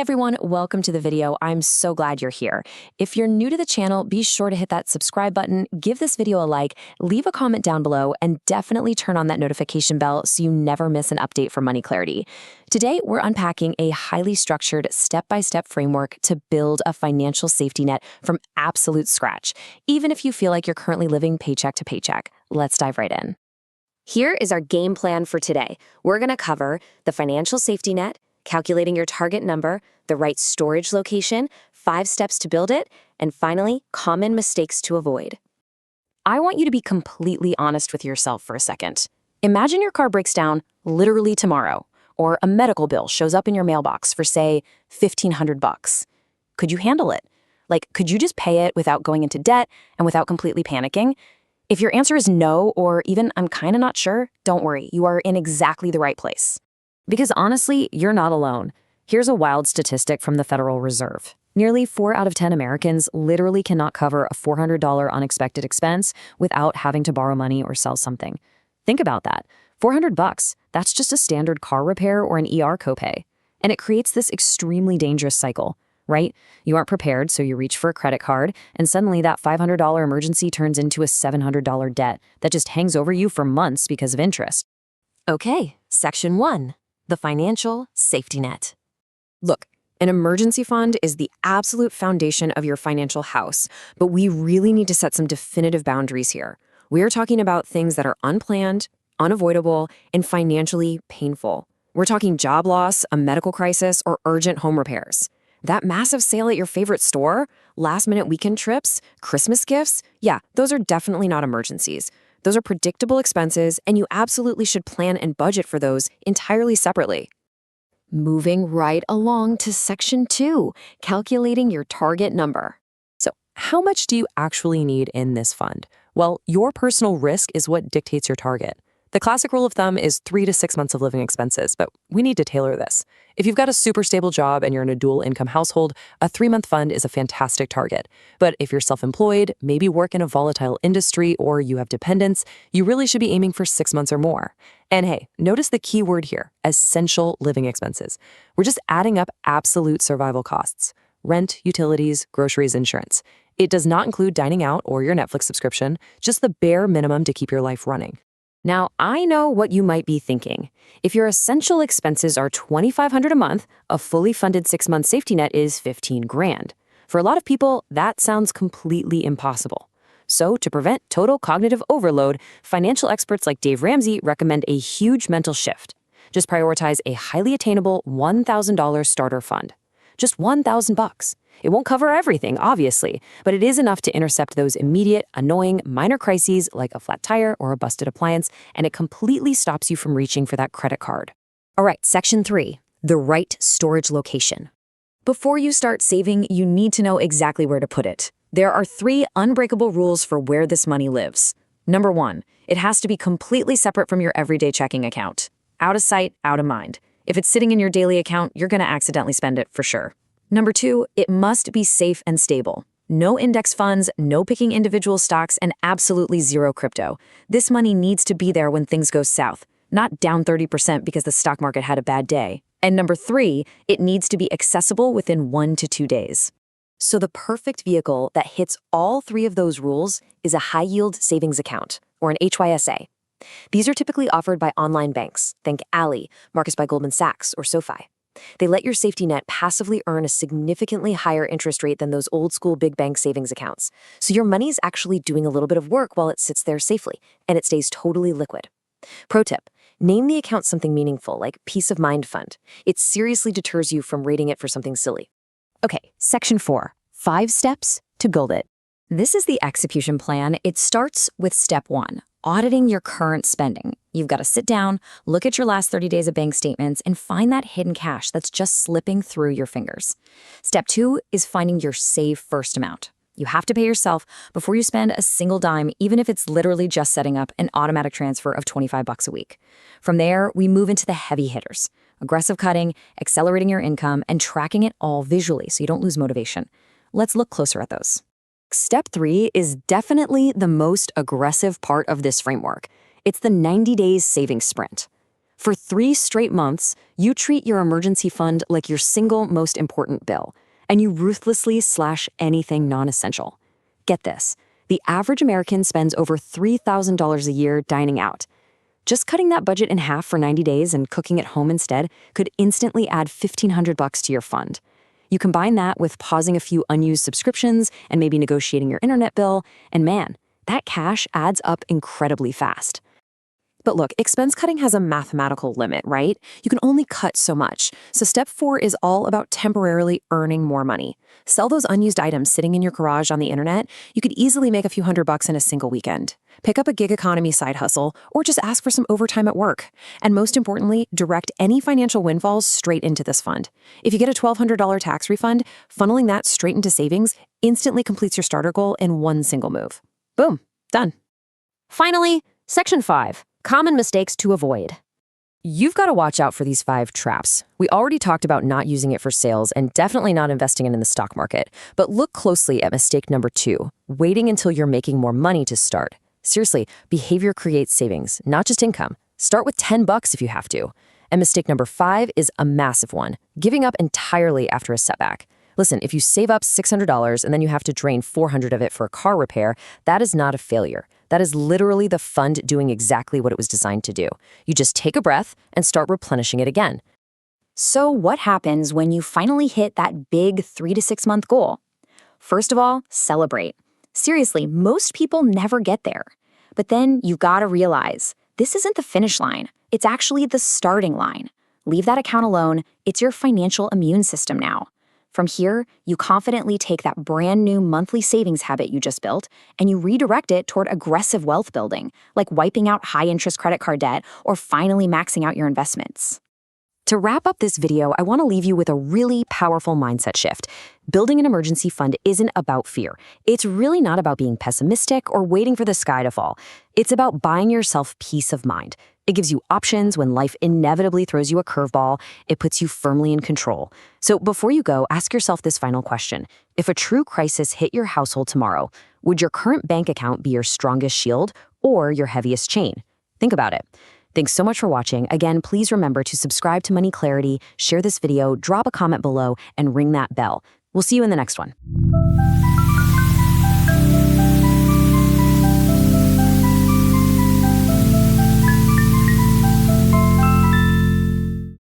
everyone, welcome to the video. I'm so glad you're here. If you're new to the channel, be sure to hit that subscribe button, give this video a like, leave a comment down below, and definitely turn on that notification bell so you never miss an update for Money Clarity. Today, we're unpacking a highly structured step-by-step framework to build a financial safety net from absolute scratch, even if you feel like you're currently living paycheck to paycheck. Let's dive right in. Here is our game plan for today. We're going to cover the financial safety net, calculating your target number, the right storage location, 5 steps to build it, and finally, common mistakes to avoid. I want you to be completely honest with yourself for a second. Imagine your car breaks down literally tomorrow, or a medical bill shows up in your mailbox for, say, $1,500. Could you handle it? Could you just pay it without going into debt and without completely panicking? If your answer is no, or even I'm kind of not sure, don't worry, you are in exactly the right place. Because honestly, you're not alone. Here's a wild statistic from the Federal Reserve. Nearly 4 out of 10 Americans literally cannot cover a $400 unexpected expense without having to borrow money or sell something. Think about that. $400, that's just a standard car repair or an ER copay. And it creates this extremely dangerous cycle, right? You aren't prepared, so you reach for a credit card, and suddenly that $500 emergency turns into a $700 debt that just hangs over you for months because of interest. Okay, section 1. The financial safety net. Look, an emergency fund is the absolute foundation of your financial house, but we really need to set some definitive boundaries here. We are talking about things that are unplanned, unavoidable, and financially painful. We're talking job loss, a medical crisis, or urgent home repairs. That massive sale at your favorite store, last-minute weekend trips, Christmas gifts, yeah, those are definitely not emergencies. Those are predictable expenses, and you absolutely should plan and budget for those entirely separately. Moving right along to section 2, calculating your target number. So, how much do you actually need in this fund? Well, your personal risk is what dictates your target. The classic rule of thumb is 3 to 6 months of living expenses, but we need to tailor this. If you've got a super stable job and you're in a dual income household, a 3-month fund is a fantastic target. But if you're self-employed, maybe work in a volatile industry, or you have dependents, you really should be aiming for 6 months or more. And hey, notice the key word here, essential living expenses. We're just adding up absolute survival costs: rent, utilities, groceries, insurance. It does not include dining out or your Netflix subscription, just the bare minimum to keep your life running. Now, I know what you might be thinking. If your essential expenses are $2,500 a month, a fully funded 6-month safety net is $15,000. For a lot of people, that sounds completely impossible. So, to prevent total cognitive overload, financial experts like Dave Ramsey recommend a huge mental shift. Just prioritize a highly attainable $1,000 starter fund. Just $1,000. It won't cover everything, obviously, but it is enough to intercept those immediate, annoying, minor crises like a flat tire or a busted appliance, and it completely stops you from reaching for that credit card. All right, section 3, the right storage location. Before you start saving, you need to know exactly where to put it. There are 3 unbreakable rules for where this money lives. Number 1, it has to be completely separate from your everyday checking account. Out of sight, out of mind. If it's sitting in your daily account, you're going to accidentally spend it for sure. Number 2, it must be safe and stable. No index funds, no picking individual stocks, and absolutely zero crypto. This money needs to be there when things go south, not down 30% because the stock market had a bad day. And number 3, it needs to be accessible within 1 to 2 days. So the perfect vehicle that hits all 3 of those rules is a high-yield savings account, or an HYSA. These are typically offered by online banks. Think Ally, Marcus by Goldman Sachs, or SoFi. They let your safety net passively earn a significantly higher interest rate than those old-school big bank savings accounts. So your money's actually doing a little bit of work while it sits there safely, and it stays totally liquid. Pro tip, name the account something meaningful, like Peace of Mind Fund. It seriously deters you from rating it for something silly. Okay, section 4, 5 steps to build it. This is the execution plan. It starts with step 1, auditing your current spending. You've got to sit down, look at your last 30 days of bank statements, and find that hidden cash that's just slipping through your fingers. Step 2 is finding your save first amount. You have to pay yourself before you spend a single dime, even if it's literally just setting up an automatic transfer of $25 a week. From there, we move into the heavy hitters: aggressive cutting, accelerating your income, and tracking it all visually so you don't lose motivation. Let's look closer at those. Step 3 is definitely the most aggressive part of this framework. It's the 90 days savings sprint. For 3 straight months, you treat your emergency fund like your single most important bill, and you ruthlessly slash anything non-essential. Get this, the average American spends over $3,000 a year dining out. Just cutting that budget in half for 90 days and cooking at home instead could instantly add $1,500 to your fund. You combine that with pausing a few unused subscriptions and maybe negotiating your internet bill, and man, that cash adds up incredibly fast. But look, expense cutting has a mathematical limit, right? You can only cut so much. So step 4 is all about temporarily earning more money. Sell those unused items sitting in your garage on the internet. You could easily make a few $100 in a single weekend. Pick up a gig economy side hustle, or just ask for some overtime at work. And most importantly, direct any financial windfalls straight into this fund. If you get a $1,200 tax refund, funneling that straight into savings instantly completes your starter goal in one single move. Boom, done. Finally, Section 5. Common mistakes to avoid. You've got to watch out for these 5 traps. We already talked about not using it for sales and definitely not investing it in the stock market. But look closely at mistake number 2, waiting until you're making more money to start. Seriously, behavior creates savings, not just income. Start with $10 if you have to. And mistake number 5 is a massive one, giving up entirely after a setback. Listen, if you save up $600 and then you have to drain $400 of it for a car repair, that is not a failure. That is literally the fund doing exactly what it was designed to do. You just take a breath and start replenishing it again. So what happens when you finally hit that big 3 to 6 month goal? First of all, celebrate. Seriously, most people never get there. But then you gotta realize, this isn't the finish line. It's actually the starting line. Leave that account alone. It's your financial immune system now. From here, you confidently take that brand new monthly savings habit you just built and you redirect it toward aggressive wealth building, like wiping out high-interest credit card debt or finally maxing out your investments. To wrap up this video, I want to leave you with a really powerful mindset shift. Building an emergency fund isn't about fear. It's really not about being pessimistic or waiting for the sky to fall. It's about buying yourself peace of mind. It gives you options when life inevitably throws you a curveball. It puts you firmly in control. So before you go, ask yourself this final question. If a true crisis hit your household tomorrow, would your current bank account be your strongest shield or your heaviest chain? Think about it. Thanks so much for watching. Again, please remember to subscribe to Money Clarity, share this video, drop a comment below, and ring that bell. We'll see you in the next one.